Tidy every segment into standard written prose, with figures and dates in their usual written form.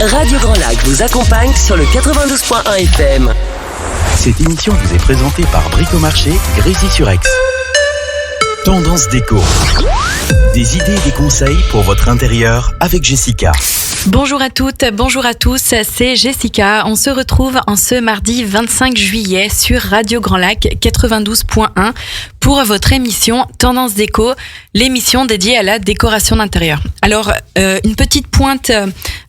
Radio Grand Lac vous accompagne sur le 92.1 FM. Cette émission vous est présentée par Bricomarché, Grésy-sur-Aix. Tendance déco. Des idées et des conseils pour votre intérieur avec Jessica. Bonjour à toutes, bonjour à tous, c'est Jessica. On se retrouve en ce mardi 25 juillet sur Radio Grand Lac 92.1 pour votre émission Tendance déco, l'émission dédiée à la décoration d'intérieur. Alors, une petite pointe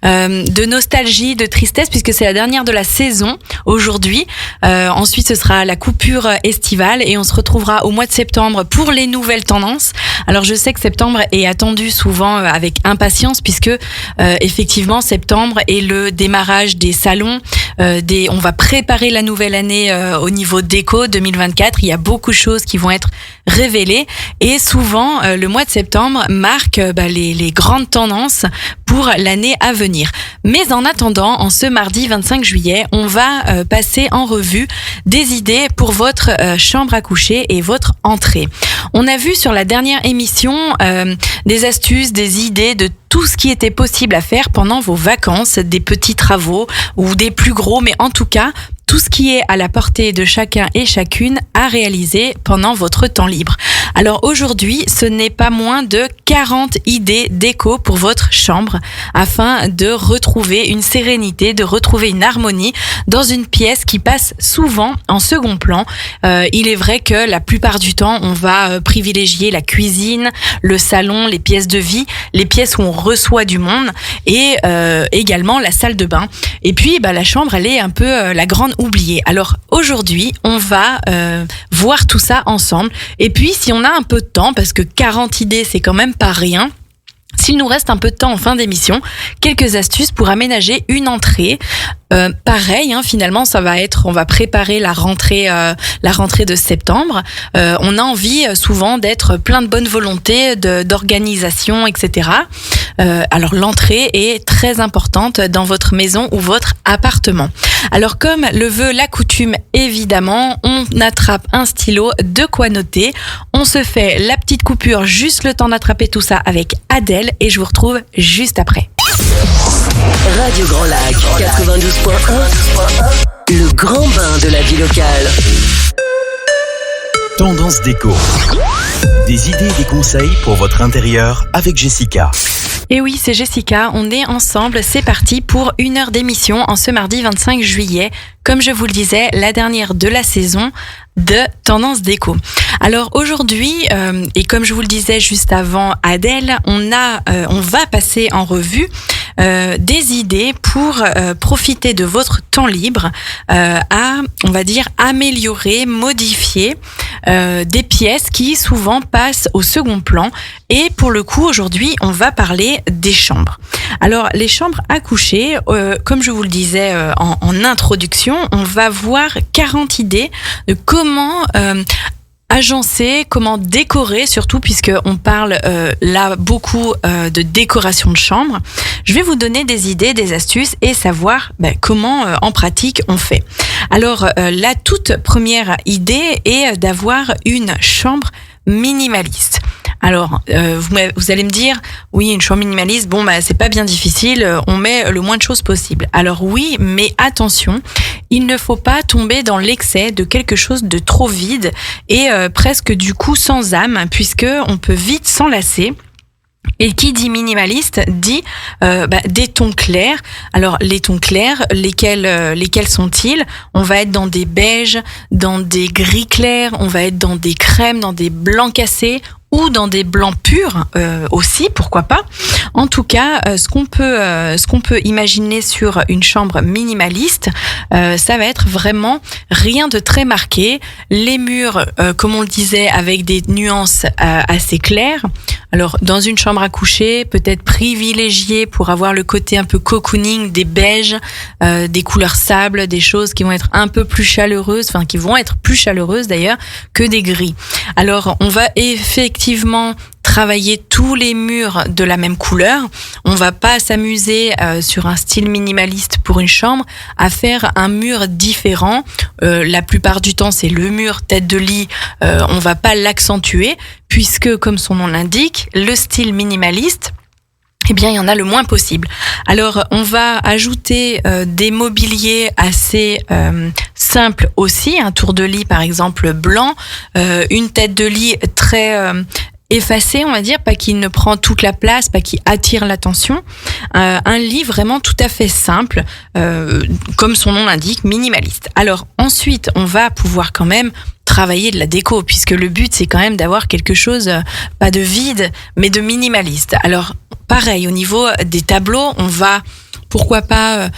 de nostalgie, de tristesse, puisque c'est la dernière de la saison aujourd'hui. Ensuite, ce sera la coupure estivale et on se retrouvera au mois de septembre pour les nouvelles tendances. Alors, je sais que septembre est attendu souvent avec impatience, puisque effectivement, septembre est le démarrage des salons. On va préparer la nouvelle année au niveau déco 2024. Il y a beaucoup de choses qui vont être révélées et souvent le mois de septembre marque les grandes tendances pour l'année à venir. Mais en attendant, en ce mardi 25 juillet, on va passer en revue des idées pour votre chambre à coucher et votre entrée. On a vu sur la dernière émission des astuces, des idées de tout ce qui était possible à faire pendant vos vacances, des petits travaux ou des plus gros, mais en tout cas, tout ce qui est à la portée de chacun et chacune à réaliser pendant votre temps libre. Alors aujourd'hui, ce n'est pas moins de 40 idées déco pour votre chambre afin de retrouver une sérénité, de retrouver une harmonie dans une pièce qui passe souvent en second plan. Il est vrai que la plupart du temps, on va privilégier la cuisine, le salon, les pièces de vie, les pièces où on reçoit du monde et également la salle de bain. Et puis, la chambre, elle est un peu la grande oubliée. Alors aujourd'hui, on va voir tout ça ensemble. Et puis, si on a un peu de temps, parce que 40 idées, c'est quand même pas rien, s'il nous reste un peu de temps en fin d'émission, quelques astuces pour aménager une entrée. Pareil, finalement, on va préparer la rentrée de septembre. On a envie souvent d'être plein de bonne volonté, d'organisation, etc. Alors l'entrée est très importante dans votre maison ou votre appartement. Alors comme le veut la coutume, évidemment, on attrape un stylo, de quoi noter. On se fait la petite coupure, juste le temps d'attraper tout ça avec Adèle et je vous retrouve juste après. Radio Grand Lac 92.1, le grand bain de la vie locale. Tendance déco. Des idées et des conseils pour votre intérieur avec Jessica. Et oui, c'est Jessica, on est ensemble, c'est parti pour 1 heure d'émission en ce mardi 25 juillet. Comme je vous le disais, la dernière de la saison de Tendance déco. Alors aujourd'hui, et comme je vous le disais juste avant Adèle, on va passer en revue des idées pour profiter de votre temps libre on va dire, améliorer, modifier des pièces qui souvent passent au second plan. Et pour le coup, aujourd'hui, on va parler des chambres. Alors, les chambres à coucher, comme je vous le disais en introduction, on va voir 40 idées de comment agencer, comment décorer, surtout puisqu'on parle là beaucoup de décoration de chambre. Je vais vous donner des idées, des astuces et savoir comment en pratique on fait. Alors la toute première idée est d'avoir une chambre minimaliste. Alors, vous allez me dire, oui, une chambre minimaliste, c'est pas bien difficile, on met le moins de choses possible. Alors oui, mais attention, il ne faut pas tomber dans l'excès de quelque chose de trop vide et presque du coup sans âme, puisque on peut vite s'enlacer. Et qui dit minimaliste dit des tons clairs. Alors les tons clairs, lesquels sont-ils ? On va être dans des beiges, dans des gris clairs, on va être dans des crèmes, dans des blancs cassés ou dans des blancs purs aussi, pourquoi pas. En tout cas, ce qu'on peut imaginer sur une chambre minimaliste, ça va être vraiment rien de très marqué. Les murs, comme on le disait, avec des nuances assez claires. Alors, dans une chambre à coucher, peut-être privilégier pour avoir le côté un peu cocooning, des beiges, des couleurs sable, des choses qui vont être un peu plus chaleureuses, qui vont être plus chaleureuses d'ailleurs que des gris. Alors, on va effectivement travailler tous les murs de la même couleur. On va pas s'amuser sur un style minimaliste pour une chambre à faire un mur différent. La plupart du temps, c'est le mur tête de lit. On va pas l'accentuer puisque, comme son nom l'indique, le style minimaliste, eh bien, il y en a le moins possible. Alors, on va ajouter des mobiliers assez simples aussi, un tour de lit par exemple blanc, une tête de lit très effacé, on va dire, pas qui ne prend toute la place, pas qui attire l'attention. Un lit vraiment tout à fait simple, comme son nom l'indique, minimaliste. Alors ensuite, on va pouvoir quand même travailler de la déco, puisque le but c'est quand même d'avoir quelque chose, pas de vide, mais de minimaliste. Alors pareil, au niveau des tableaux, on va pourquoi pas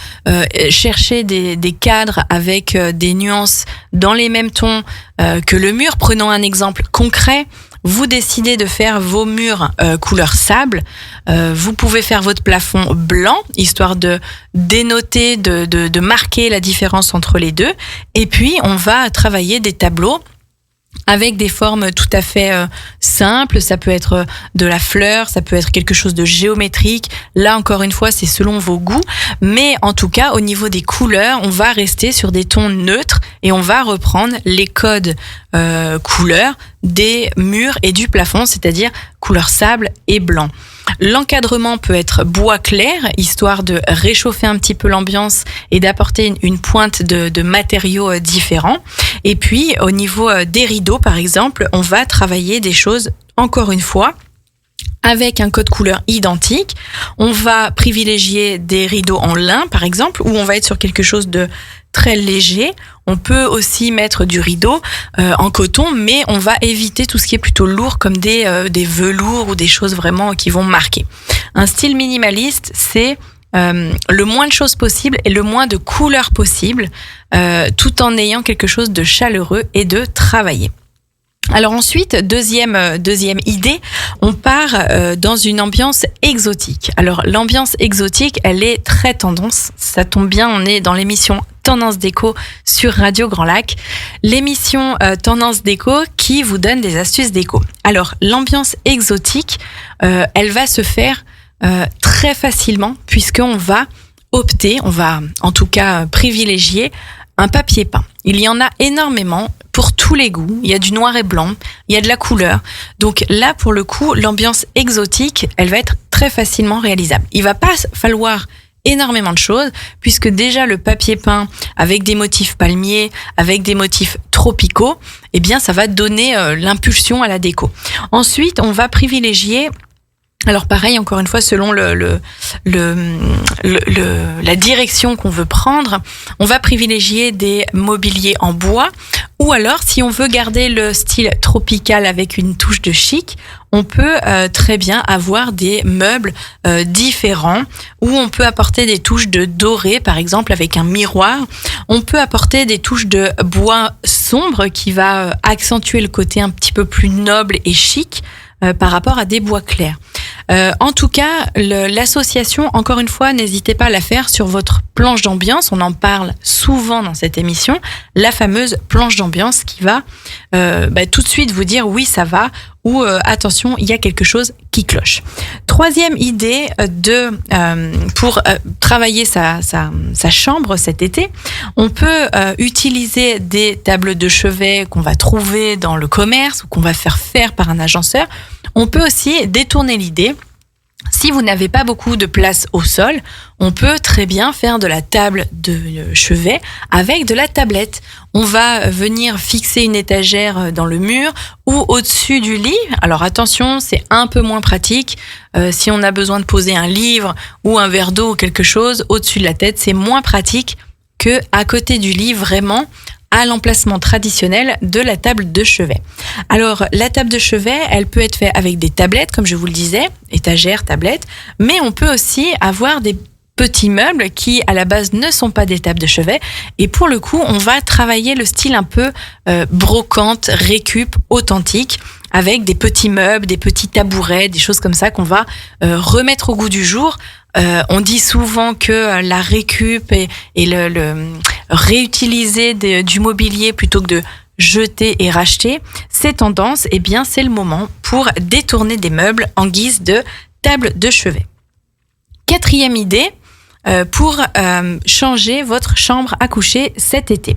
chercher des cadres avec des nuances dans les mêmes tons que le mur. Prenons un exemple concret. Vous décidez de faire vos murs couleur sable. Vous pouvez faire votre plafond blanc, histoire de dénoter, de marquer la différence entre les deux. Et puis, on va travailler des tableaux avec des formes tout à fait simples. Ça peut être de la fleur, ça peut être quelque chose de géométrique. Là, encore une fois, c'est selon vos goûts. Mais en tout cas, au niveau des couleurs, on va rester sur des tons neutres et on va reprendre les codes couleurs des murs et du plafond, c'est-à-dire couleur sable et blanc. L'encadrement peut être bois clair, histoire de réchauffer un petit peu l'ambiance et d'apporter une pointe de matériaux différents. Et puis, au niveau des rideaux, par exemple, on va travailler des choses, encore une fois, avec un code couleur identique. On va privilégier des rideaux en lin, par exemple, où on va être sur quelque chose de très léger. On peut aussi mettre du rideau en coton, mais on va éviter tout ce qui est plutôt lourd, comme des velours ou des choses vraiment qui vont marquer. Un style minimaliste, c'est le moins de choses possible et le moins de couleurs possible, tout en ayant quelque chose de chaleureux et de travaillé. Alors ensuite, deuxième idée, on part dans une ambiance exotique. Alors l'ambiance exotique, elle est très tendance. Ça tombe bien, on est dans l'émission Tendance Déco sur Radio Grand Lac. L'émission Tendance Déco qui vous donne des astuces déco. Alors l'ambiance exotique, elle va se faire très facilement puisqu'on va opter, on va en tout cas privilégier un papier peint. Il y en a énormément pour tous les goûts. Il y a du noir et blanc, il y a de la couleur. Donc là, pour le coup, l'ambiance exotique, elle va être très facilement réalisable. Il va pas falloir énormément de choses, puisque déjà le papier peint avec des motifs palmiers, avec des motifs tropicaux, eh bien ça va donner l'impulsion à la déco. Ensuite, on va privilégier, alors pareil, encore une fois, selon la direction qu'on veut prendre, on va privilégier des mobiliers en bois, ou alors si on veut garder le style tropical avec une touche de chic, on peut très bien avoir des meubles différents, où on peut apporter des touches de doré, par exemple avec un miroir. On peut apporter des touches de bois sombre qui va accentuer le côté un petit peu plus noble et chic par rapport à des bois clairs. En tout cas, l'association, encore une fois, n'hésitez pas à la faire sur votre planche d'ambiance. On en parle souvent dans cette émission, la fameuse planche d'ambiance qui va tout de suite vous dire oui, ça va, ou attention, il y a quelque chose qui cloche. Troisième idée pour travailler sa chambre cet été, on peut utiliser des tables de chevet qu'on va trouver dans le commerce ou qu'on va faire par un agenceur. On peut aussi détourner l'idée. Si vous n'avez pas beaucoup de place au sol, on peut très bien faire de la table de chevet avec de la tablette. On va venir fixer une étagère dans le mur ou au-dessus du lit. Alors attention, c'est un peu moins pratique. Si on a besoin de poser un livre ou un verre d'eau ou quelque chose au-dessus de la tête, c'est moins pratique que à côté du lit, vraiment à l'emplacement traditionnel de la table de chevet. Alors, la table de chevet, elle peut être faite avec des tablettes, comme je vous le disais, étagères, tablettes, mais on peut aussi avoir des petits meubles qui, à la base, ne sont pas des tables de chevet. Et pour le coup, on va travailler le style un peu brocante, récup, authentique, avec des petits meubles, des petits tabourets, des choses comme ça qu'on va remettre au goût du jour. On dit souvent que la récup et le réutiliser du mobilier plutôt que de jeter et racheter, c'est tendance, eh bien c'est le moment pour détourner des meubles en guise de table de chevet. Quatrième idée, pour changer votre chambre à coucher cet été.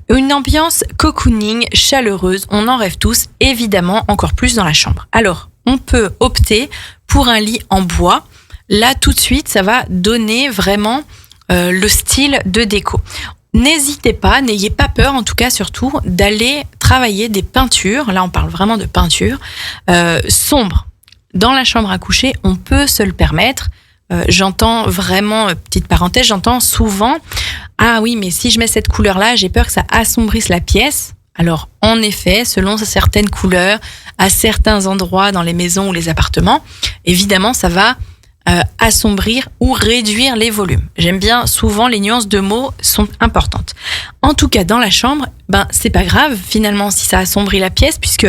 Une ambiance cocooning, chaleureuse, on en rêve tous, évidemment encore plus dans la chambre. Alors, on peut opter pour un lit en bois. là tout de suite, ça va donner vraiment le style de déco. N'hésitez pas, n'ayez pas peur, en tout cas surtout, d'aller travailler des peintures. Là, on parle vraiment de peinture sombres. Dans la chambre à coucher, on peut se le permettre. J'entends vraiment, petite parenthèse, j'entends souvent « Ah oui, mais si je mets cette couleur-là, j'ai peur que ça assombrisse la pièce. » Alors, en effet, selon certaines couleurs, à certains endroits dans les maisons ou les appartements, évidemment, ça va assombrir ou réduire les volumes. J'aime bien, souvent, les nuances de mots sont importantes. En tout cas, dans la chambre, c'est pas grave, finalement, si ça assombrit la pièce, puisque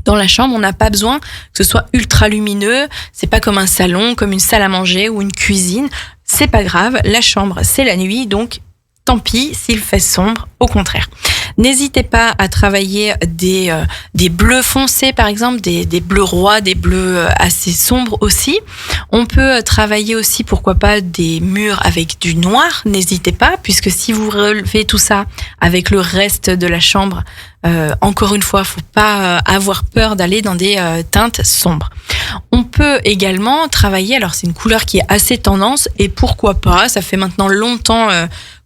dans la chambre, on n'a pas besoin que ce soit ultra lumineux. C'est pas comme un salon, comme une salle à manger ou une cuisine. C'est pas grave. La chambre, c'est la nuit, donc tant pis s'il fait sombre. Au contraire. N'hésitez pas à travailler des bleus foncés, par exemple, des bleus rois, des bleus assez sombres aussi. On peut travailler aussi, pourquoi pas, des murs avec du noir. N'hésitez pas, puisque si vous relevez tout ça avec le reste de la chambre, encore une fois, faut pas avoir peur d'aller dans des teintes sombres. On peut également travailler, alors c'est une couleur qui est assez tendance, et pourquoi pas, ça fait maintenant longtemps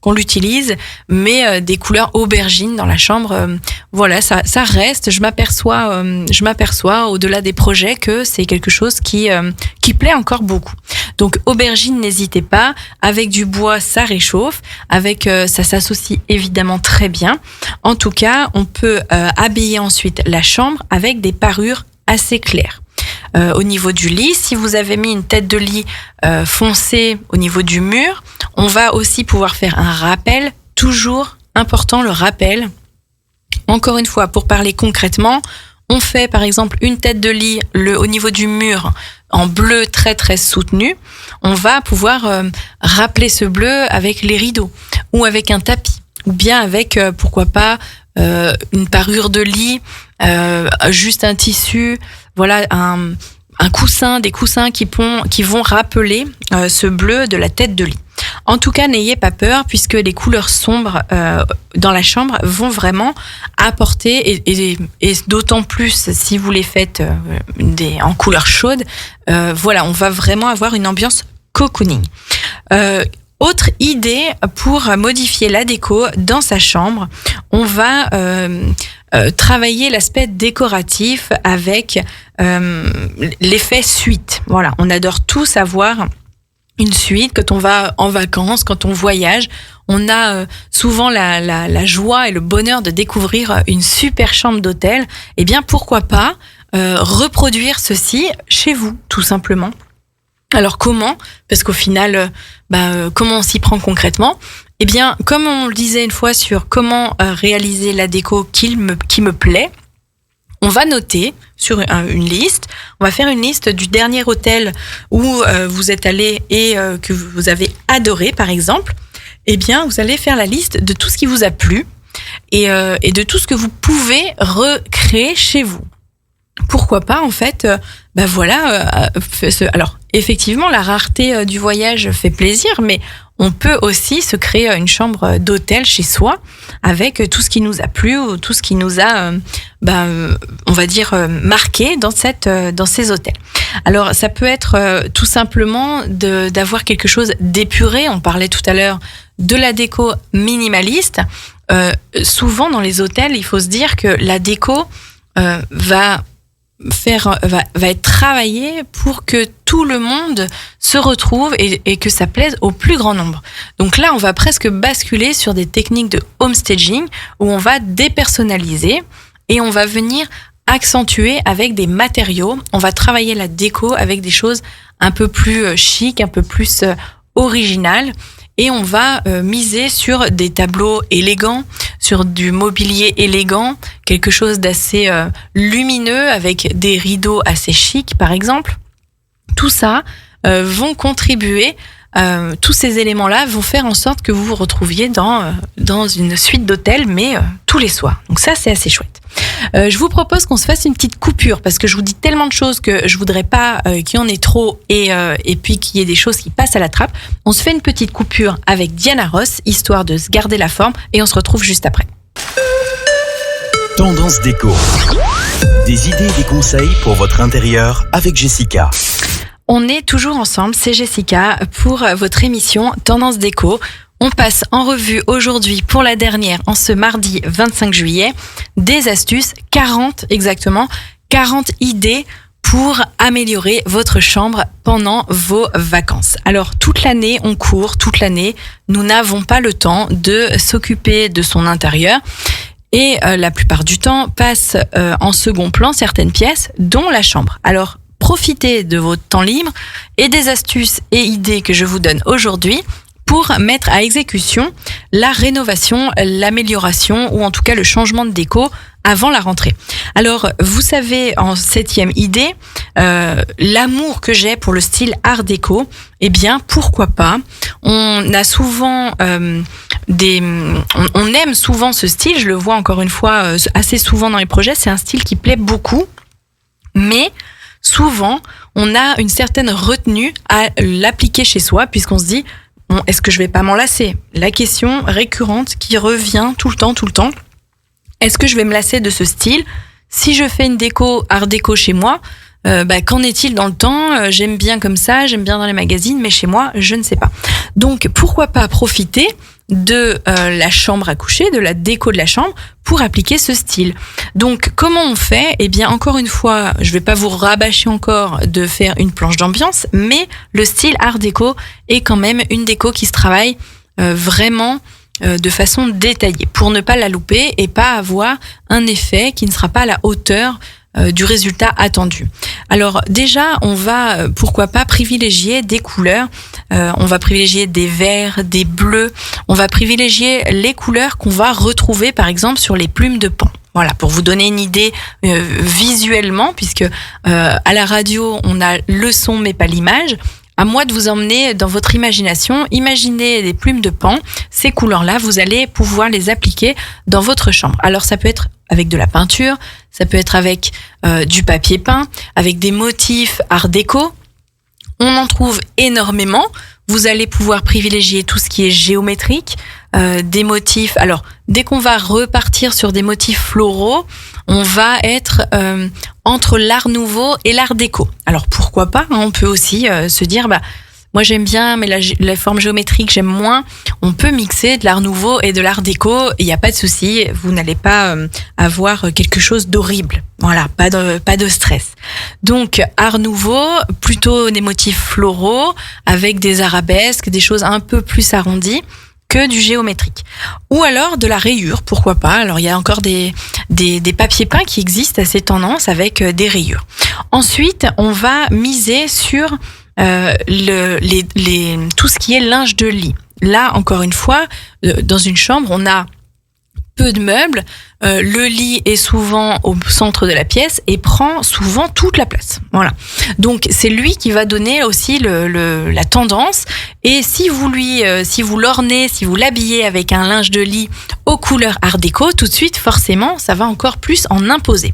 qu'on l'utilise, mais des couleurs aubergines dans la chambre, voilà, ça reste. Je m'aperçois au-delà des projets que c'est quelque chose qui plaît encore beaucoup. Donc aubergine, n'hésitez pas. Avec du bois, ça réchauffe. Ça s'associe évidemment très bien. En tout cas, on peut habiller ensuite la chambre avec des parures assez claires. Au niveau du lit, si vous avez mis une tête de lit foncée au niveau du mur, on va aussi pouvoir faire un rappel. Toujours important, le rappel. Encore une fois, pour parler concrètement, on fait par exemple une tête de lit au niveau du mur en bleu très très soutenu. On va pouvoir rappeler ce bleu avec les rideaux ou avec un tapis ou bien avec, pourquoi pas, une parure de lit, juste un tissu, voilà, un coussin, des coussins qui vont rappeler ce bleu de la tête de lit. En tout cas, n'ayez pas peur, puisque les couleurs sombres dans la chambre vont vraiment apporter, et d'autant plus si vous les faites en couleur chaude, voilà, on va vraiment avoir une ambiance cocooning. Autre idée pour modifier la déco dans sa chambre, on va travailler l'aspect décoratif avec l'effet suite. Voilà, on adore tous avoir une suite quand on va en vacances, quand on voyage. On a souvent la joie et le bonheur de découvrir une super chambre d'hôtel. Eh bien, pourquoi pas reproduire ceci chez vous, tout simplement. Alors comment ? Parce qu'au final, comment on s'y prend concrètement ? Eh bien, comme on le disait une fois sur comment réaliser la déco qui me plaît, on va noter sur une liste, on va faire une liste du dernier hôtel où vous êtes allé et que vous avez adoré, par exemple. Eh bien, vous allez faire la liste de tout ce qui vous a plu et de tout ce que vous pouvez recréer chez vous. Pourquoi pas, en fait, voilà. Alors, effectivement, la rareté du voyage fait plaisir, mais on peut aussi se créer une chambre d'hôtel chez soi avec tout ce qui nous a plu ou tout ce qui nous a, on va dire, marqué dans ces hôtels. Alors, ça peut être tout simplement d'avoir quelque chose d'épuré. On parlait tout à l'heure de la déco minimaliste. Souvent, dans les hôtels, il faut se dire que la déco va être travaillé pour que tout le monde se retrouve et que ça plaise au plus grand nombre. Donc là, on va presque basculer sur des techniques de homestaging où on va dépersonnaliser et on va venir accentuer avec des matériaux. On va travailler la déco avec des choses un peu plus chic, un peu plus originales. Et on va miser sur des tableaux élégants, sur du mobilier élégant, quelque chose d'assez lumineux avec des rideaux assez chics, par exemple. Tout ça vont contribuer, tous ces éléments-là vont faire en sorte que vous vous retrouviez dans une suite d'hôtels, mais tous les soirs. Donc ça, c'est assez chouette. Je vous propose qu'on se fasse une petite coupure parce que je vous dis tellement de choses que je voudrais pas qu'il y en ait trop et puis qu'il y ait des choses qui passent à la trappe. On se fait une petite coupure avec Diana Ross, histoire de se garder la forme, et on se retrouve juste après. Tendance déco. Des idées et des conseils pour votre intérieur avec Jessica. On est toujours ensemble, c'est Jessica, pour votre émission Tendance Déco. On passe en revue aujourd'hui pour la dernière, en ce mardi 25 juillet, des astuces, 40 idées pour améliorer votre chambre pendant vos vacances. Alors toute l'année, on court, toute l'année, nous n'avons pas le temps de s'occuper de son intérieur. Et la plupart du temps, passent en second plan certaines pièces, dont la chambre. Alors, profitez de votre temps libre et des astuces et idées que je vous donne aujourd'hui pour mettre à exécution la rénovation, l'amélioration ou en tout cas le changement de déco avant la rentrée. Alors, vous savez, en 7e idée, l'amour que j'ai pour le style art déco, eh bien, pourquoi pas. On a souvent on aime souvent ce style, je le vois encore une fois assez souvent dans les projets, c'est un style qui plaît beaucoup, mais souvent, on a une certaine retenue à l'appliquer chez soi, puisqu'on se dit, est-ce que je vais pas m'en lasser ? La question récurrente qui revient tout le temps, est-ce que je vais me lasser de ce style ? Si je fais une déco, art déco chez moi, qu'en est-il dans le temps ? J'aime bien comme ça, j'aime bien dans les magazines, mais chez moi, je ne sais pas. Donc, pourquoi pas profiter de la chambre à coucher, de la déco de la chambre, pour appliquer ce style. Donc, comment on fait ? Eh bien, encore une fois, je vais pas vous rabâcher encore de faire une planche d'ambiance, mais le style art déco est quand même une déco qui se travaille vraiment de façon détaillée, pour ne pas la louper et pas avoir un effet qui ne sera pas à la hauteur du résultat attendu. Alors déjà, on va pourquoi pas privilégier des couleurs. On va privilégier des verts, des bleus. On va privilégier les couleurs qu'on va retrouver par exemple sur les plumes de paon. Voilà, pour vous donner une idée visuellement, puisque à la radio on a le son mais pas l'image. À moi de vous emmener dans votre imagination. Imaginez des plumes de paon. Ces couleurs-là, vous allez pouvoir les appliquer dans votre chambre. Alors ça peut être avec de la peinture, ça peut être avec du papier peint, avec des motifs art déco. On en trouve énormément. Vous allez pouvoir privilégier tout ce qui est géométrique, des motifs. Alors, dès qu'on va repartir sur des motifs floraux, on va être entre l'art nouveau et l'art déco. Alors, pourquoi pas, hein, on peut aussi se dire, moi j'aime bien, mais la forme géométrique j'aime moins. On peut mixer de l'art nouveau et de l'art déco, il n'y a pas de souci, vous n'allez pas avoir quelque chose d'horrible. Voilà, pas de stress. Donc art nouveau, plutôt des motifs floraux, avec des arabesques, des choses un peu plus arrondies que du géométrique. Ou alors de la rayure, pourquoi pas. Alors il y a encore des papiers peints qui existent à ces tendances avec des rayures. Ensuite, on va miser sur tout ce qui est linge de lit. Là, encore une fois, dans une chambre, on a peu de meubles. Le lit est souvent au centre de la pièce et prend souvent toute la place. Voilà. Donc c'est lui qui va donner aussi la tendance. Et si vous l'ornez, si vous l'habillez avec un linge de lit aux couleurs art déco, tout de suite forcément ça va encore plus en imposer.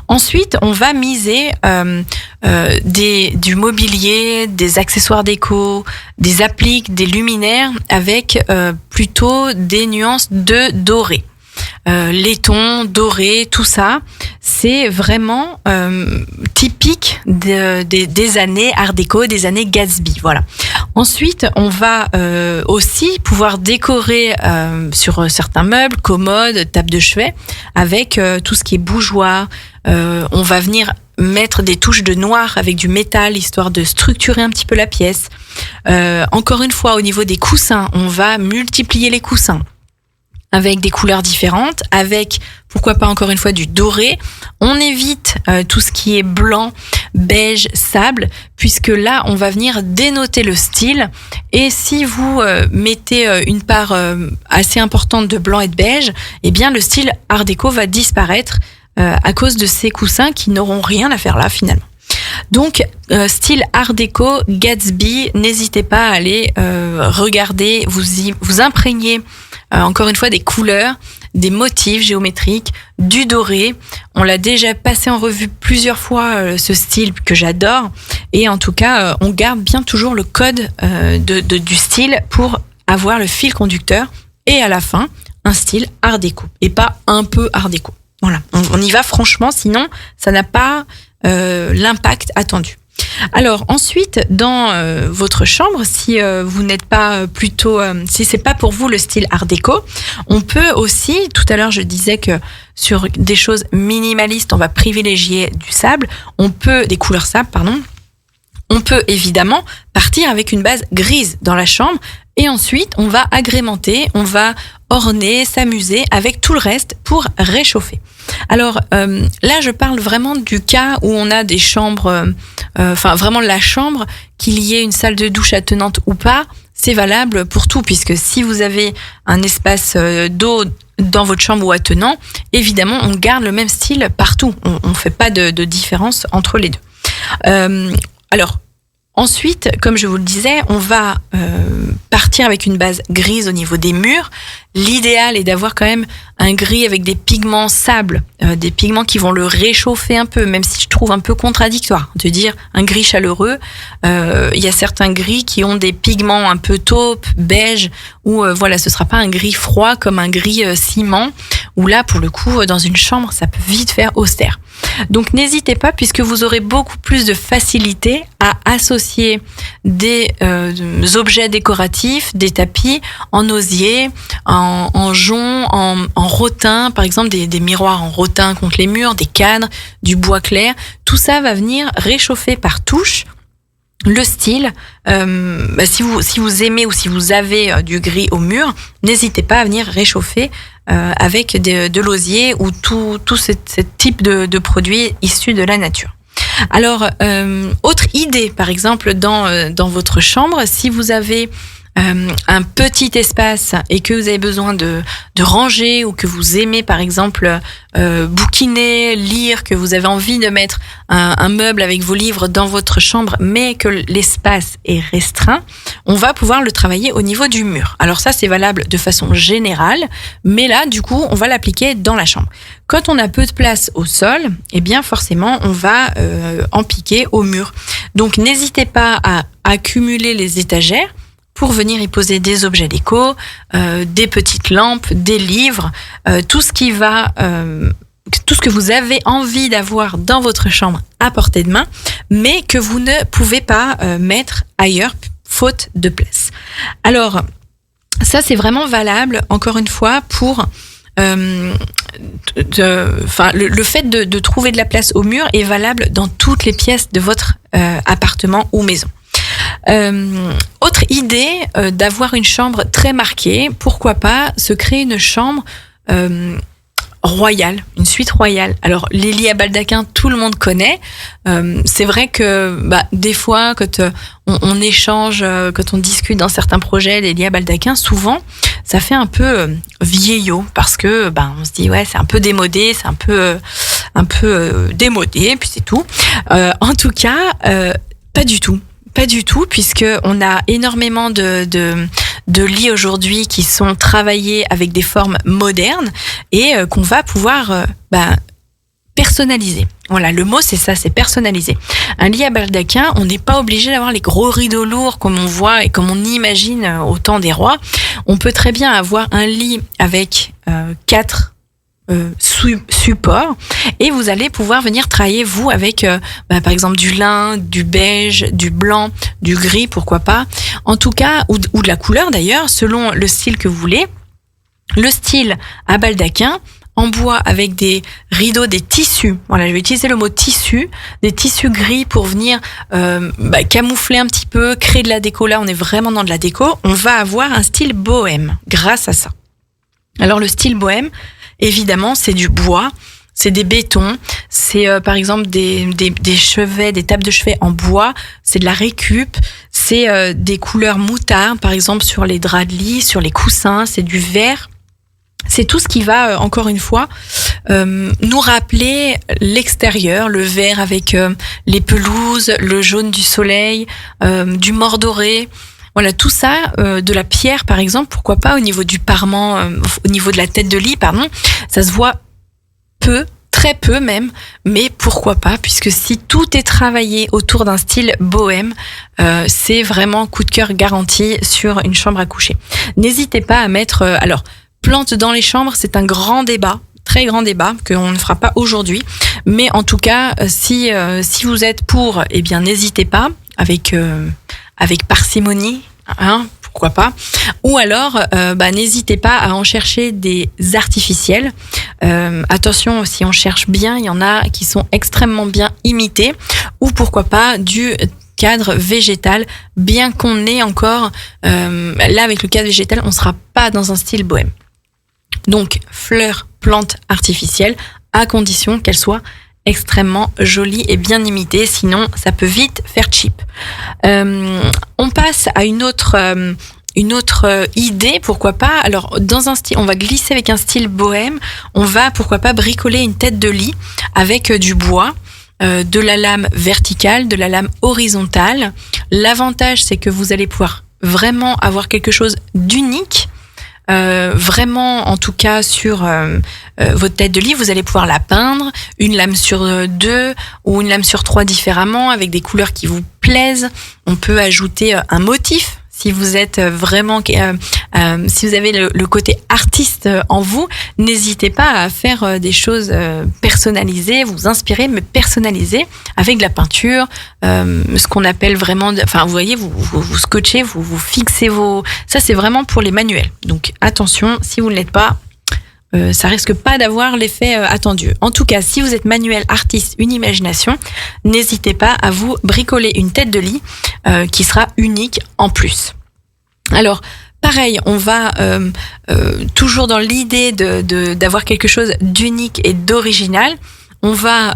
Ensuite on va miser du mobilier, des accessoires déco, des appliques, des luminaires avec plutôt des nuances de doré. Laiton, doré, tout ça, c'est vraiment typique des années art déco, des années Gatsby. Voilà. Ensuite, on va aussi pouvoir décorer sur certains meubles, commodes, table de chevet, avec tout ce qui est bougeoir. On va venir mettre des touches de noir avec du métal, histoire de structurer un petit peu la pièce. Encore une fois, au niveau des coussins, on va multiplier les coussins avec des couleurs différentes, avec, pourquoi pas encore une fois, du doré. On évite tout ce qui est blanc, beige, sable, puisque là, on va venir dénoter le style. Et si vous mettez une part assez importante de blanc et de beige, eh bien, le style art déco va disparaître à cause de ces coussins qui n'auront rien à faire là, finalement. Donc, style art déco, Gatsby, n'hésitez pas à aller regarder, vous imprégner encore une fois des couleurs, des motifs géométriques, du doré. On l'a déjà passé en revue plusieurs fois, ce style que j'adore. Et en tout cas, on garde bien toujours le code du style pour avoir le fil conducteur. Et à la fin, un style art déco. Et pas un peu art déco. Voilà, on y va franchement, sinon ça n'a pas l'impact attendu. Alors ensuite, dans votre chambre, si vous n'êtes pas si c'est pas pour vous le style art déco, on peut aussi, tout à l'heure je disais que sur des choses minimalistes, on va privilégier des couleurs sable, pardon. On peut évidemment partir avec une base grise dans la chambre et ensuite on va agrémenter, on va orner, s'amuser avec tout le reste pour réchauffer. Alors là, je parle vraiment du cas où on a des chambres, vraiment la chambre, qu'il y ait une salle de douche attenante ou pas, c'est valable pour tout, puisque si vous avez un espace d'eau dans votre chambre ou attenant, évidemment, on garde le même style partout. On fait pas de différence entre les deux. Alors, ensuite, comme je vous le disais, on va partir avec une base grise au niveau des murs. L'idéal est d'avoir quand même un gris avec des pigments sable, des pigments qui vont le réchauffer un peu, même si je trouve un peu contradictoire de dire un gris chaleureux. Il y a certains gris qui ont des pigments un peu taupe, beige, où ce sera pas un gris froid comme un gris ciment, où là, pour le coup, dans une chambre, ça peut vite faire austère. Donc n'hésitez pas, puisque vous aurez beaucoup plus de facilité à associer des objets décoratifs, des tapis en osier, en jonc, en rotin, par exemple des miroirs en rotin contre les murs, des cadres, du bois clair. Tout ça va venir réchauffer par touche le style. Si vous aimez ou si vous avez du gris au mur, n'hésitez pas à venir réchauffer avec de l'osier ou tout ce type de produits issus de la nature. Alors, autre idée, par exemple, dans votre chambre, si vous avez un petit espace et que vous avez besoin de ranger, ou que vous aimez par exemple bouquiner, lire, que vous avez envie de mettre un meuble avec vos livres dans votre chambre, mais que l'espace est restreint, on va pouvoir le travailler au niveau du mur. Alors ça, c'est valable de façon générale, mais là, du coup, on va l'appliquer dans la chambre. Quand on a peu de place au sol, eh bien forcément, on va en piquer au mur. Donc n'hésitez pas à accumuler les étagères pour venir y poser des objets déco, des petites lampes, des livres, tout ce que vous avez envie d'avoir dans votre chambre à portée de main, mais que vous ne pouvez pas mettre ailleurs, faute de place. Alors, ça c'est vraiment valable, encore une fois, pour le fait de trouver de la place au mur est valable dans toutes les pièces de votre appartement ou maison. Autre idée, d'avoir une chambre très marquée, pourquoi pas se créer une chambre royale, une suite royale. Alors les lits à baldaquin, tout le monde connaît. C'est vrai que des fois, quand on échange, quand on discute dans certains projets, les lits à baldaquin, souvent ça fait un peu vieillot, parce que on se dit c'est un peu démodé, c'est un peu démodé, puis c'est tout. En tout cas, pas du tout. Pas du tout, puisque on a énormément de lits aujourd'hui qui sont travaillés avec des formes modernes et qu'on va pouvoir personnaliser. Voilà, le mot c'est ça, c'est personnaliser. Un lit à baldaquin, on n'est pas obligé d'avoir les gros rideaux lourds comme on voit et comme on imagine au temps des rois. On peut très bien avoir un lit avec 4 support, et vous allez pouvoir venir travailler vous avec par exemple du lin, du beige, du blanc, du gris, pourquoi pas, en tout cas, ou de la couleur d'ailleurs, selon le style que vous voulez. Le style à baldaquin en bois avec des rideaux, des tissus, voilà, je vais utiliser le mot tissu, des tissus gris pour venir camoufler un petit peu, créer de la déco. Là on est vraiment dans de la déco, on va avoir un style bohème grâce à ça. Alors le style bohème, évidemment, c'est du bois, c'est des bétons, c'est par exemple des chevets, des tables de chevet en bois, c'est de la récup, c'est des couleurs moutarde, par exemple sur les draps de lit, sur les coussins, c'est du vert. C'est tout ce qui va, encore une fois, nous rappeler l'extérieur, le vert avec les pelouses, le jaune du soleil, du mordoré. Voilà, tout ça, de la pierre par exemple, pourquoi pas au niveau du parement, au niveau de la tête de lit, pardon, ça se voit peu, très peu même, mais pourquoi pas, puisque si tout est travaillé autour d'un style bohème, c'est vraiment coup de cœur garanti sur une chambre à coucher. N'hésitez pas à mettre, alors, plantes dans les chambres, c'est un grand débat. très grand débat qu'on ne fera pas aujourd'hui. Mais en tout cas, si vous êtes pour, eh bien n'hésitez pas avec parcimonie, hein, pourquoi pas. Ou alors, n'hésitez pas à en chercher des artificiels. Attention, si on cherche bien, il y en a qui sont extrêmement bien imités. Ou pourquoi pas du cadre végétal, bien qu'on ait encore... là, avec le cadre végétal, on ne sera pas dans un style bohème. Donc, fleurs, plantes artificielles, à condition qu'elles soient extrêmement jolies et bien imitées, sinon ça peut vite faire cheap. On passe à une autre idée, pourquoi pas. Alors, dans un style, on va glisser avec un style bohème, on va, pourquoi pas, bricoler une tête de lit avec du bois, de la lame verticale, de la lame horizontale. L'avantage, c'est que vous allez pouvoir vraiment avoir quelque chose d'unique. Vraiment, en tout cas, sur votre tête de lit, vous allez pouvoir la peindre, une lame sur 2 ou une lame sur 3 différemment, avec des couleurs qui vous plaisent. On peut ajouter un motif. Si vous êtes vraiment, si vous avez le côté artiste en vous, n'hésitez pas à faire des choses personnalisées, vous inspirer, mais personnalisées avec de la peinture, ce qu'on appelle vraiment, vous voyez, vous scotchez, vous fixez ça c'est vraiment pour les manuels. Donc attention, si vous ne l'êtes pas, ça risque pas d'avoir l'effet attendu. En tout cas, si vous êtes manuel, artiste, une imagination, n'hésitez pas à vous bricoler une tête de lit qui sera unique en plus. Alors, pareil, on va toujours dans l'idée d'avoir quelque chose d'unique et d'original. On va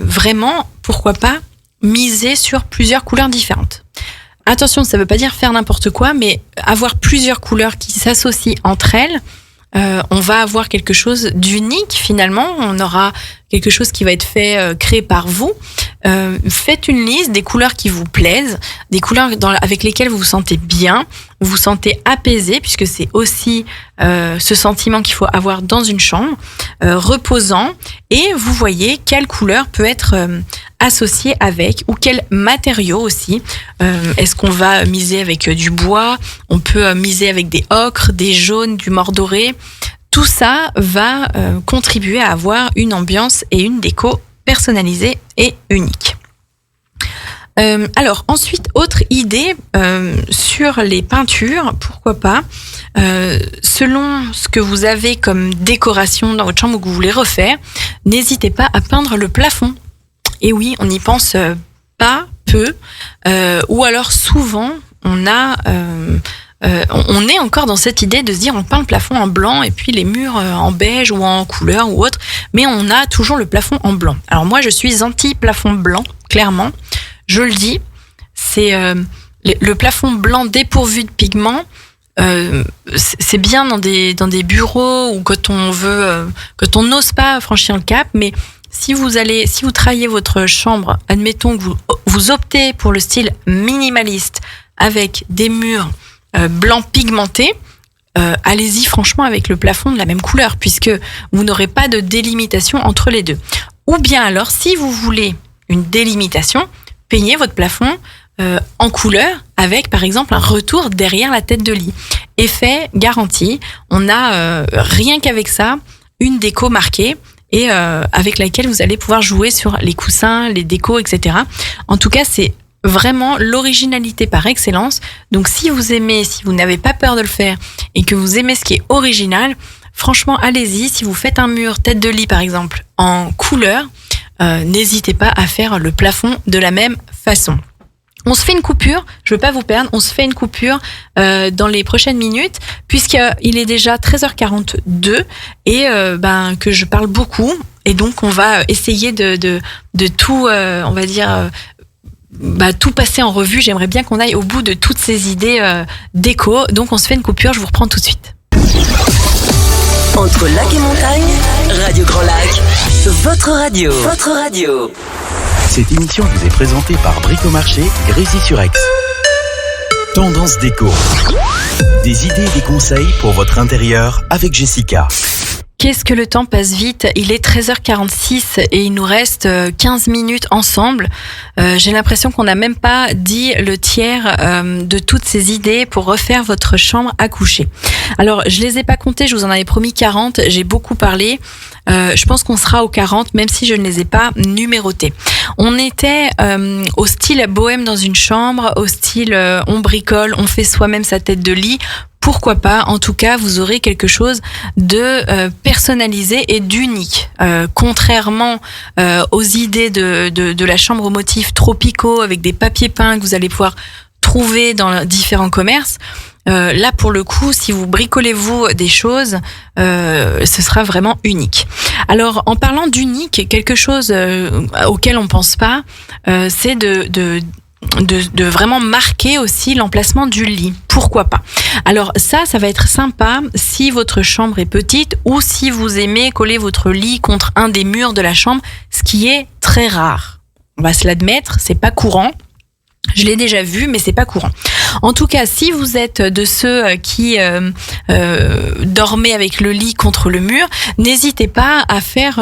vraiment, pourquoi pas, miser sur plusieurs couleurs différentes. Attention, ça ne veut pas dire faire n'importe quoi, mais avoir plusieurs couleurs qui s'associent entre elles. On va avoir quelque chose d'unique finalement, on aura quelque chose qui va être créé par vous. Faites une liste des couleurs qui vous plaisent, des couleurs avec lesquelles vous vous sentez bien, vous vous sentez apaisé, puisque c'est aussi ce sentiment qu'il faut avoir dans une chambre, reposant, et vous voyez quelle couleur peut être associée avec, ou quel matériau aussi. Est-ce qu'on va miser avec du bois? On peut miser avec des ocres, des jaunes, du mordoré. Tout ça va contribuer à avoir une ambiance et une déco personnalisée et unique. Alors ensuite, autre idée sur les peintures, pourquoi pas, selon ce que vous avez comme décoration dans votre chambre ou que vous voulez refaire, n'hésitez pas à peindre le plafond. Et oui, on n'y pense pas peu, ou alors souvent on est encore dans cette idée de se dire on peint le plafond en blanc et puis les murs en beige ou en couleur ou autre, mais on a toujours le plafond en blanc. Alors moi je suis anti-plafond blanc, clairement, je le dis, c'est le plafond blanc dépourvu de pigments, c'est bien dans des bureaux ou quand on n'ose pas franchir le cap, mais si vous travaillez votre chambre, admettons que vous optez pour le style minimaliste avec des murs blanc pigmenté, allez-y franchement avec le plafond de la même couleur, puisque vous n'aurez pas de délimitation entre les deux. Ou bien alors, si vous voulez une délimitation, peignez votre plafond en couleur avec par exemple un retour derrière la tête de lit. Effet garanti, on a rien qu'avec ça une déco marquée et avec laquelle vous allez pouvoir jouer sur les coussins, les décos, etc. En tout cas, c'est vraiment l'originalité par excellence. Donc si vous n'avez pas peur de le faire et que vous aimez ce qui est original, franchement allez-y. Si vous faites un mur tête de lit par exemple en couleur, n'hésitez pas à faire le plafond de la même façon. On se fait une coupure, je veux pas vous perdre, on se fait une coupure dans les prochaines minutes puisqu'il est déjà 13h42 et que je parle beaucoup et donc on va essayer de tout, on va dire tout passer en revue. J'aimerais bien qu'on aille au bout de toutes ces idées déco, donc on se fait une coupure, je vous reprends tout de suite. Entre lac et montagne, Radio Grand Lac, votre radio. Votre radio. Cette émission vous est présentée par Bricomarché, Grésy-sur-Aix. Tendance déco. Des idées et des conseils pour votre intérieur avec Jessica. Qu'est-ce que le temps passe vite. Il est 13h46 et il nous reste 15 minutes ensemble. J'ai l'impression qu'on n'a même pas dit le tiers de toutes ces idées pour refaire votre chambre à coucher. Alors, je les ai pas comptées, je vous en avais promis 40, j'ai beaucoup parlé. Je pense qu'on sera aux 40, même si je ne les ai pas numérotées. On était au style bohème dans une chambre, au style on bricole, on fait soi-même sa tête de lit. Pourquoi pas? En tout cas, vous aurez quelque chose de personnalisé et d'unique. Contrairement aux idées de la chambre aux motifs tropicaux avec des papiers peints que vous allez pouvoir trouver dans différents commerces. Là, pour le coup, si vous bricolez vous des choses, ce sera vraiment unique. Alors, en parlant d'unique, quelque chose auquel on pense pas, c'est de vraiment marquer aussi l'emplacement du lit. Pourquoi pas? Alors ça va être sympa si votre chambre est petite ou si vous aimez coller votre lit contre un des murs de la chambre, ce qui est très rare. On va se l'admettre, c'est pas courant. Je l'ai déjà vu, mais c'est pas courant. En tout cas, si vous êtes de ceux qui dormez avec le lit contre le mur, n'hésitez pas à faire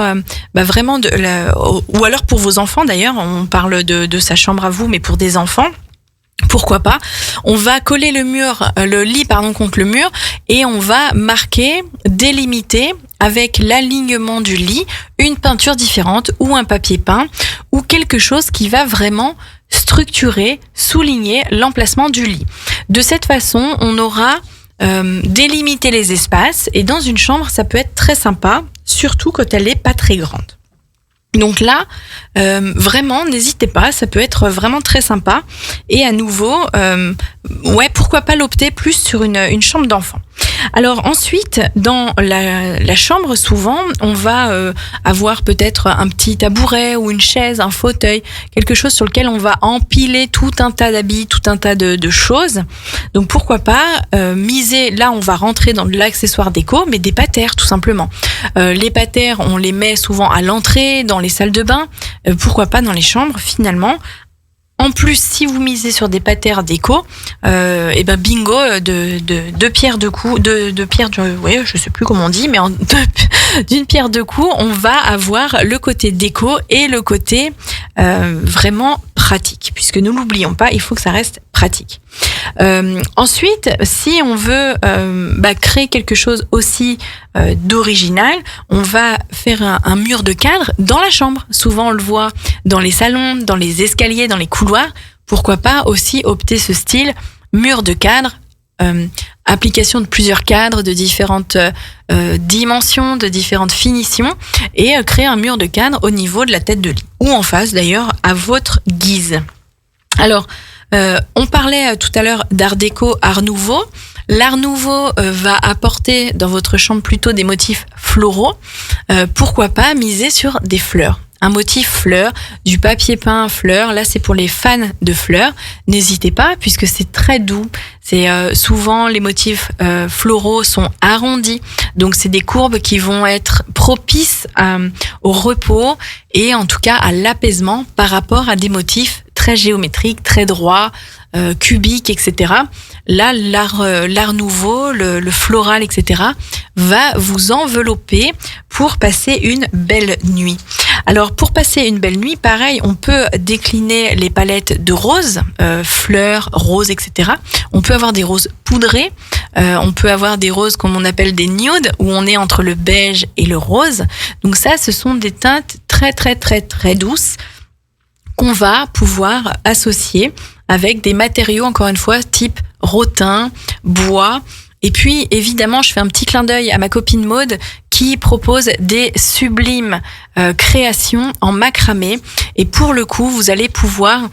vraiment ou alors pour vos enfants d'ailleurs, on parle de sa chambre à vous, mais pour des enfants. Pourquoi pas? On va coller le lit contre le mur et on va marquer, délimiter avec l'alignement du lit une peinture différente ou un papier peint ou quelque chose qui va vraiment structurer, souligner l'emplacement du lit. De cette façon, on aura délimité les espaces et dans une chambre, ça peut être très sympa, surtout quand elle n'est pas très grande. Donc là, vraiment, n'hésitez pas, ça peut être vraiment très sympa. Et à nouveau, pourquoi pas l'opter plus sur une chambre d'enfant. Alors ensuite, dans la chambre, souvent, on va avoir peut-être un petit tabouret ou une chaise, un fauteuil, quelque chose sur lequel on va empiler tout un tas d'habits, tout un tas de choses. Donc pourquoi pas miser, là on va rentrer dans de l'accessoire déco, mais des patères tout simplement. Les patères, on les met souvent à l'entrée, dans les salles de bain, pourquoi pas dans les chambres finalement. En plus, si vous misez sur des patères déco, bingo, de pierre deux coups, je sais plus comment on dit, mais d'une pierre deux coups, on va avoir le côté déco et le côté vraiment pratique, puisque nous l'oublions pas, il faut que ça reste pratique. Ensuite, si on veut créer quelque chose aussi d'original, on va faire un mur de cadre dans la chambre. Souvent, on le voit dans les salons, dans les escaliers, dans les couloirs. Pourquoi pas aussi opter ce style mur de cadre, application de plusieurs cadres de différentes dimensions, de différentes finitions, et créer un mur de cadre au niveau de la tête de lit ou en face d'ailleurs à votre guise. Alors, on parlait tout à l'heure d'art déco, art nouveau. L'art nouveau va apporter dans votre chambre plutôt des motifs floraux. Pourquoi pas miser sur des fleurs? Un motif fleur, du papier peint fleur. Là, c'est pour les fans de fleurs. N'hésitez pas, puisque c'est très doux. C'est souvent les motifs floraux sont arrondis, donc c'est des courbes qui vont être propices au repos et en tout cas à l'apaisement par rapport à des motifs très géométriques, très droits, cubiques, etc. Là, l'art nouveau, le floral, etc. va vous envelopper pour passer une belle nuit. Alors, pour passer une belle nuit, pareil, on peut décliner les palettes de roses, fleurs, roses, etc. On peut avoir des roses poudrées, on peut avoir des roses comme on appelle des nudes, où on est entre le beige et le rose. Donc ça, ce sont des teintes très, très, très, très douces qu'on va pouvoir associer avec des matériaux, encore une fois, type rotin, bois. Et puis, évidemment, je fais un petit clin d'œil à ma copine Maude qui propose des sublimes créations en macramé. Et pour le coup, vous allez pouvoir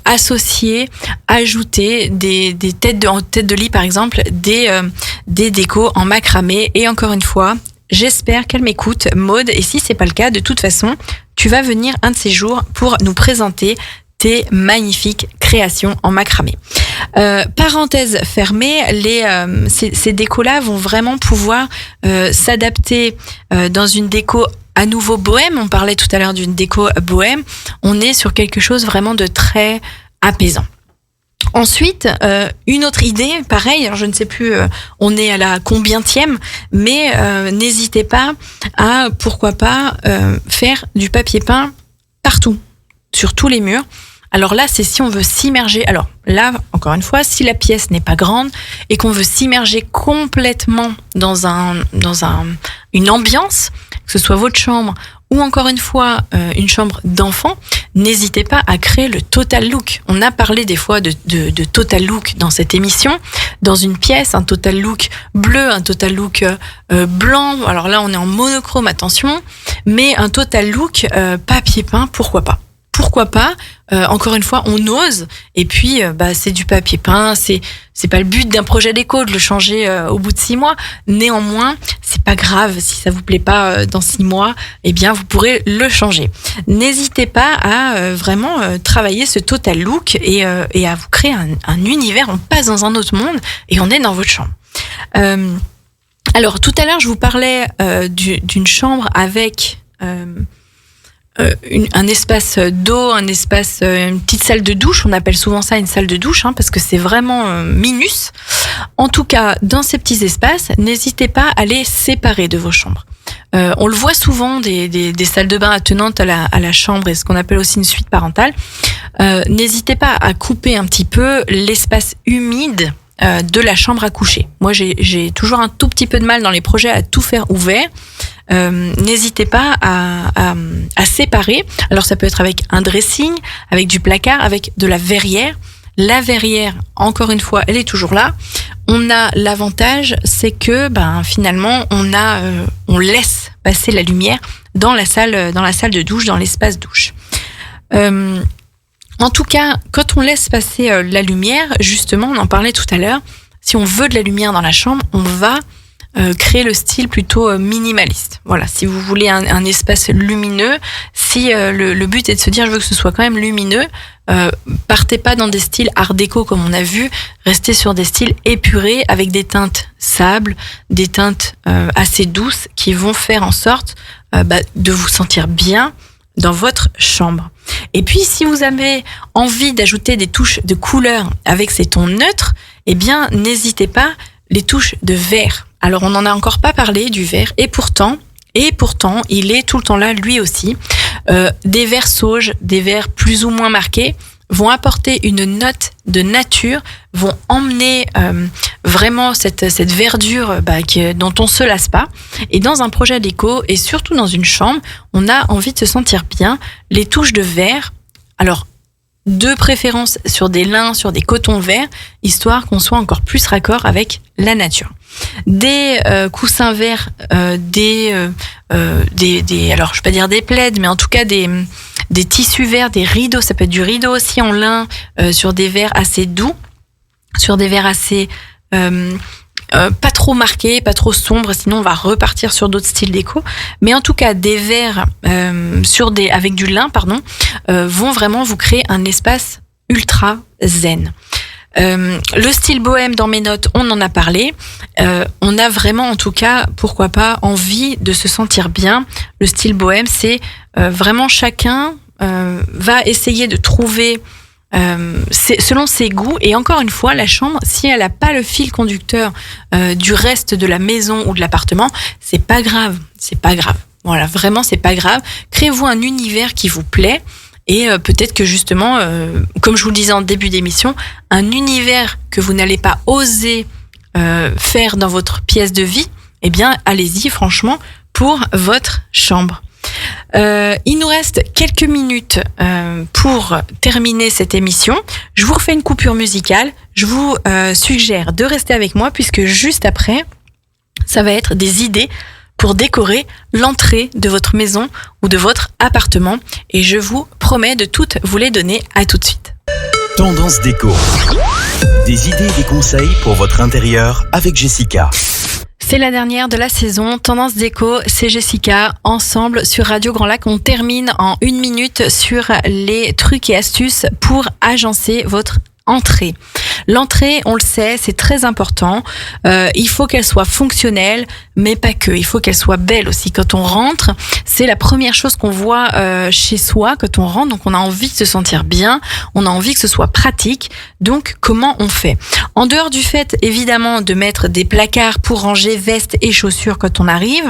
associer, ajouter des têtes de lit, par exemple, des décos en macramé. Et encore une fois, j'espère qu'elle m'écoute, Maude. Et si c'est pas le cas, de toute façon, tu vas venir un de ces jours pour nous présenter tes magnifiques créations en macramé. Parenthèse fermée, ces décos-là vont vraiment pouvoir s'adapter dans une déco à nouveau bohème. On parlait tout à l'heure d'une déco bohème. On est sur quelque chose vraiment de très apaisant. Ensuite, une autre idée, pareil, alors je ne sais plus, on est à la combientième, mais n'hésitez pas à, pourquoi pas, faire du papier peint partout, sur tous les murs. Alors là, c'est si on veut s'immerger. Alors là, encore une fois, si la pièce n'est pas grande et qu'on veut s'immerger complètement dans une ambiance, que ce soit votre chambre ou encore une fois une chambre d'enfant, n'hésitez pas à créer le total look. On a parlé des fois de total look dans cette émission. Dans une pièce, un total look bleu, un total look blanc. Alors là, on est en monochrome, attention. Mais un total look papier peint, pourquoi pas? Pourquoi pas? Encore une fois, on ose. Et puis, c'est du papier peint. C'est pas le but d'un projet déco de le changer au bout de 6 mois. Néanmoins, c'est pas grave si ça vous plaît pas dans 6 mois. Eh bien, vous pourrez le changer. N'hésitez pas à vraiment travailler ce total look et à vous créer un univers. On passe dans un autre monde et on est dans votre chambre. Alors, tout à l'heure, je vous parlais d'une chambre avec un espace d'eau, une petite salle de douche. On appelle souvent ça une salle de douche, parce que c'est vraiment minus. En tout cas, dans ces petits espaces, n'hésitez pas à les séparer de vos chambres. On le voit souvent des salles de bain attenantes à la chambre et ce qu'on appelle aussi une suite parentale. N'hésitez pas à couper un petit peu l'espace humide de la chambre à coucher. Moi, j'ai toujours un tout petit peu de mal dans les projets à tout faire ouvert. N'hésitez pas à séparer. Alors ça peut être avec un dressing, avec du placard, avec de la verrière. La verrière, encore une fois, elle est toujours là. On a l'avantage, c'est que finalement on laisse passer la lumière dans la salle de douche, dans l'espace douche. En tout cas, quand on laisse passer la lumière, justement, on en parlait tout à l'heure, si on veut de la lumière dans la chambre, on va créer le style plutôt minimaliste. Voilà, si vous voulez un espace lumineux, si le but est de se dire je veux que ce soit quand même lumineux, partez pas dans des styles art déco comme on a vu, restez sur des styles épurés avec des teintes sable, des teintes assez douces qui vont faire en sorte de vous sentir bien dans votre chambre. Et puis si vous avez envie d'ajouter des touches de couleur avec ces tons neutres, eh bien n'hésitez pas, les touches de vert. Alors on n'en a encore pas parlé du vert et pourtant il est tout le temps là lui aussi. Des verts sauges, des verts plus ou moins marqués vont apporter une note de nature, vont emmener vraiment cette verdure dont on se lasse pas. Et dans un projet déco et surtout dans une chambre, on a envie de se sentir bien. Les touches de vert, alors de préférence sur des lins, sur des cotons verts, histoire qu'on soit encore plus raccord avec la nature. Des coussins verts, alors je vais pas dire des plaids, mais en tout cas des tissus verts, des rideaux, ça peut être du rideau aussi en lin, sur des verts assez doux, sur des verts assez pas trop marqués, pas trop sombres, sinon on va repartir sur d'autres styles déco. Mais en tout cas, des verres avec du lin, vont vraiment vous créer un espace ultra zen. Le style bohème dans mes notes, on en a parlé. On a vraiment, en tout cas, pourquoi pas, envie de se sentir bien. Le style bohème, c'est vraiment chacun va essayer de trouver selon ses goûts. Et encore une fois, la chambre, si elle n'a pas le fil conducteur du reste de la maison ou de l'appartement, c'est pas grave. Voilà, vraiment, c'est pas grave. Créez-vous un univers qui vous plaît. Et peut-être que justement, comme je vous le disais en début d'émission, un univers que vous n'allez pas oser faire dans votre pièce de vie, eh bien, allez-y franchement pour votre chambre. Il nous reste quelques minutes pour terminer cette émission. Je vous refais une coupure musicale. Je vous suggère de rester avec moi puisque juste après, ça va être des idées pour décorer l'entrée de votre maison ou de votre appartement. Et je vous promets de toutes vous les donner. À tout de suite. Tendance déco. Des idées et des conseils pour votre intérieur avec Jessica. C'est la dernière de la saison. Tendance déco, c'est Jessica. Ensemble sur Radio Grand Lac, on termine en 1 minute sur les trucs et astuces pour agencer votre entrée. L'entrée, on le sait, c'est très important. Il faut qu'elle soit fonctionnelle, mais pas que. Il faut qu'elle soit belle aussi. Quand on rentre, c'est la première chose qu'on voit chez soi quand on rentre. Donc, on a envie de se sentir bien. On a envie que ce soit pratique. Donc, comment on fait ? En dehors du fait, évidemment, de mettre des placards pour ranger vestes et chaussures quand on arrive,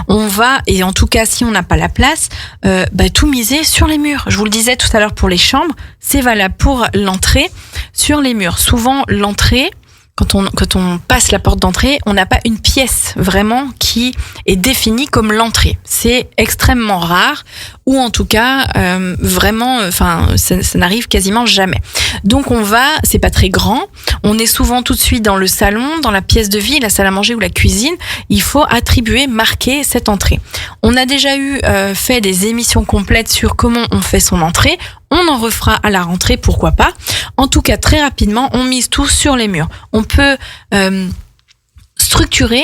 on va, et en tout cas, si on n'a pas la place, tout miser sur les murs. Je vous le disais tout à l'heure pour les chambres, c'est valable pour l'entrée. Sur les murs, souvent l'entrée, quand on passe la porte d'entrée, on n'a pas une pièce vraiment qui est définie comme l'entrée. C'est extrêmement rare, ou en tout cas ça n'arrive quasiment jamais. Donc c'est pas très grand. On est souvent tout de suite dans le salon, dans la pièce de vie, la salle à manger ou la cuisine. Il faut marquer cette entrée. On a déjà fait des émissions complètes sur comment on fait son entrée. On en refera à la rentrée, pourquoi pas. En tout cas, très rapidement, on mise tout sur les murs. On peut structurer,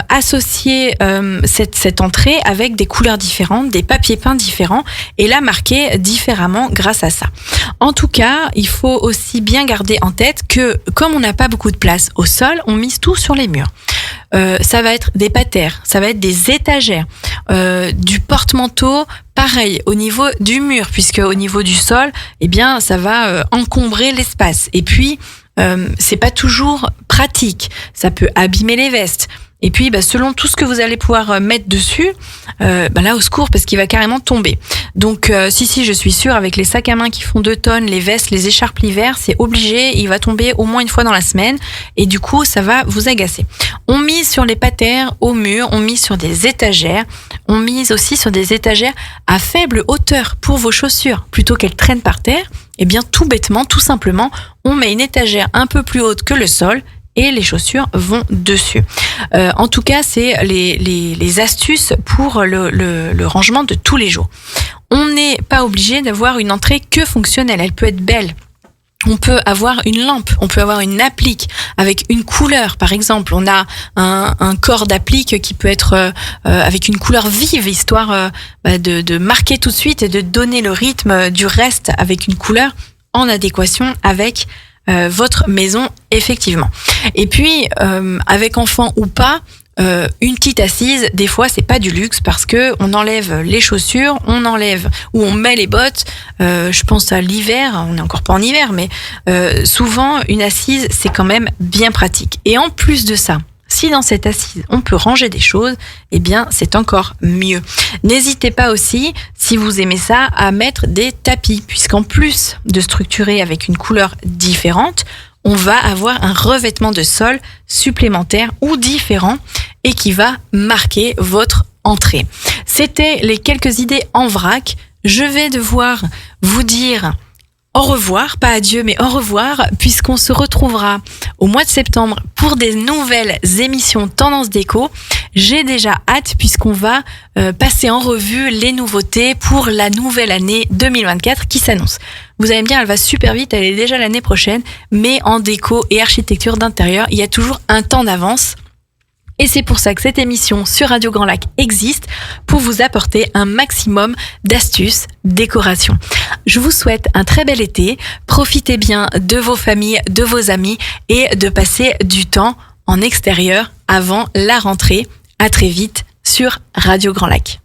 associer cette entrée avec des couleurs différentes, des papiers peints différents, et la marquer différemment grâce à ça. En tout cas, il faut aussi bien garder en tête que comme on n'a pas beaucoup de place au sol, on mise tout sur les murs. Ça va être des patères, ça va être des étagères, du porte-manteau, pareil au niveau du mur, puisque au niveau du sol, ça va encombrer l'espace. Et puis, c'est pas toujours pratique. Ça peut abîmer les vestes. Et puis, selon tout ce que vous allez pouvoir mettre dessus, là, au secours, parce qu'il va carrément tomber. Donc, si, je suis sûre, avec les sacs à main qui font 2 tonnes, les vestes, les écharpes l'hiver, c'est obligé, il va tomber au moins une fois dans la semaine. Et du coup, ça va vous agacer. On mise sur les patères au mur, on mise sur des étagères, on mise aussi sur des étagères à faible hauteur pour vos chaussures. Plutôt qu'elles traînent par terre, tout bêtement, tout simplement, on met une étagère un peu plus haute que le sol, et les chaussures vont dessus. En tout cas, c'est les astuces pour le rangement de tous les jours. On n'est pas obligé d'avoir une entrée que fonctionnelle. Elle peut être belle. On peut avoir une lampe, on peut avoir une applique avec une couleur. Par exemple, on a un corps d'applique qui peut être avec une couleur vive, histoire de marquer tout de suite et de donner le rythme du reste avec une couleur en adéquation avec votre maison, effectivement. Et puis, avec enfant ou pas, une petite assise, des fois, c'est pas du luxe parce que on enlève les chaussures, on met les bottes. Je pense à l'hiver, on n'est encore pas en hiver, mais souvent, une assise, c'est quand même bien pratique. Et en plus de ça, si dans cette assise, on peut ranger des choses, c'est encore mieux. N'hésitez pas aussi, si vous aimez ça, à mettre des tapis, puisqu'en plus de structurer avec une couleur différente, on va avoir un revêtement de sol supplémentaire ou différent et qui va marquer votre entrée. C'était les quelques idées en vrac. Je vais devoir vous dire au revoir, pas adieu, mais au revoir, puisqu'on se retrouvera au mois de septembre pour des nouvelles émissions Tendance Déco. J'ai déjà hâte puisqu'on va passer en revue les nouveautés pour la nouvelle année 2024 qui s'annonce. Vous allez me dire, elle va super vite, elle est déjà l'année prochaine, mais en déco et architecture d'intérieur, il y a toujours un temps d'avance. Et c'est pour ça que cette émission sur Radio Grand Lac existe, pour vous apporter un maximum d'astuces décoration. Je vous souhaite un très bel été, profitez bien de vos familles, de vos amis et de passer du temps en extérieur avant la rentrée. À très vite sur Radio Grand Lac.